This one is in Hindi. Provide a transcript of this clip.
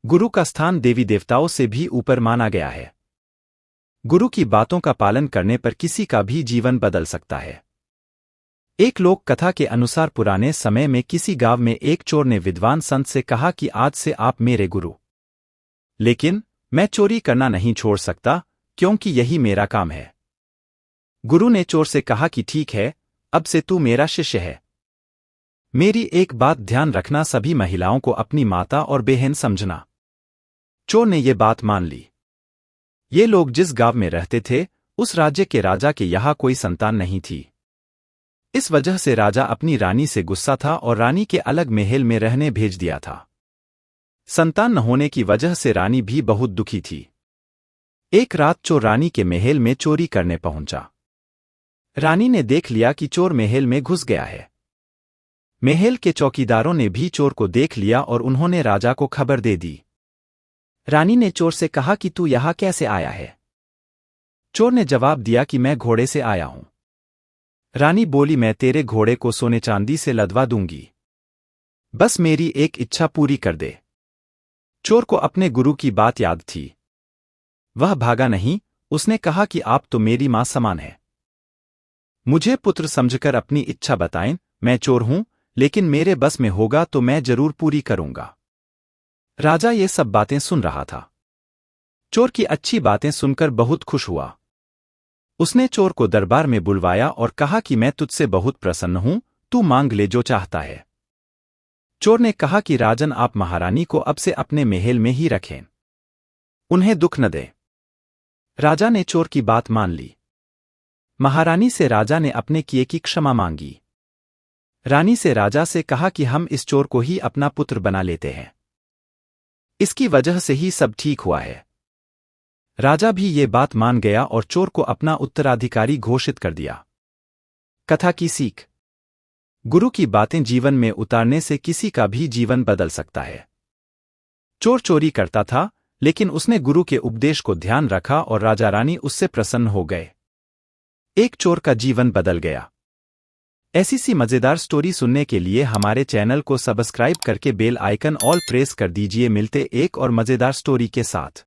गुरु का स्थान देवी देवताओं से भी ऊपर माना गया है। गुरु की बातों का पालन करने पर किसी का भी जीवन बदल सकता है। एक लोक कथा के अनुसार पुराने समय में किसी गांव में एक चोर ने विद्वान संत से कहा कि आज से आप मेरे गुरु। लेकिन मैं चोरी करना नहीं छोड़ सकता, क्योंकि यही मेरा काम है। गुरु ने चोर से कहा कि ठीक है, अब से तू मेरा शिष्य है। मेरी एक बात ध्यान रखना, सभी महिलाओं को अपनी माता और बहन समझना। चोर ने ये बात मान ली। ये लोग जिस गांव में रहते थे, उस राज्य के राजा के यहाँ कोई संतान नहीं थी। इस वजह से राजा अपनी रानी से गुस्सा था और रानी के अलग महल में रहने भेज दिया था। संतान न होने की वजह से रानी भी बहुत दुखी थी। एक रात चोर रानी के महल में चोरी करने पहुंचा। रानी ने देख लिया कि चोर महल में घुस गया है। महल के चौकीदारों ने भी चोर को देख लिया और उन्होंने राजा को खबर दे दी। रानी ने चोर से कहा कि तू यहां कैसे आया है? चोर ने जवाब दिया कि मैं घोड़े से आया हूं। रानी बोली, मैं तेरे घोड़े को सोने चांदी से लदवा दूंगी, बस मेरी एक इच्छा पूरी कर दे। चोर को अपने गुरु की बात याद थी। वह भागा नहीं, उसने कहा कि आप तो मेरी मां समान है। मुझे पुत्र समझकर अपनी इच्छा बताएं, मैं चोर हूं, लेकिन मेरे बस में होगा तो मैं जरूर पूरी करूंगा। राजा ये सब बातें सुन रहा था। चोर की अच्छी बातें सुनकर बहुत खुश हुआ। उसने चोर को दरबार में बुलवाया और कहा कि मैं तुझसे बहुत प्रसन्न हूं, तू मांग ले जो चाहता है। चोर ने कहा कि राजन, आप महारानी को अब से अपने महल में ही रखें, उन्हें दुख न दे। राजा ने चोर की बात मान ली। महारानी से राजा ने अपने किए की क्षमा मांगी। रानी से राजा से कहा कि हम इस चोर को ही अपना पुत्र बना लेते हैं, इसकी वजह से ही सब ठीक हुआ है। राजा भी ये बात मान गया और चोर को अपना उत्तराधिकारी घोषित कर दिया। कथा की सीख। गुरु की बातें जीवन में उतारने से किसी का भी जीवन बदल सकता है। चोर चोरी करता था, लेकिन उसने गुरु के उपदेश को ध्यान रखा और राजा रानी उससे प्रसन्न हो गए। एक चोर का जीवन बदल गया। ऐसी सी मजेदार स्टोरी सुनने के लिए हमारे चैनल को सब्सक्राइब करके बेल आइकन ऑल प्रेस कर दीजिए। मिलते एक और मजेदार स्टोरी के साथ।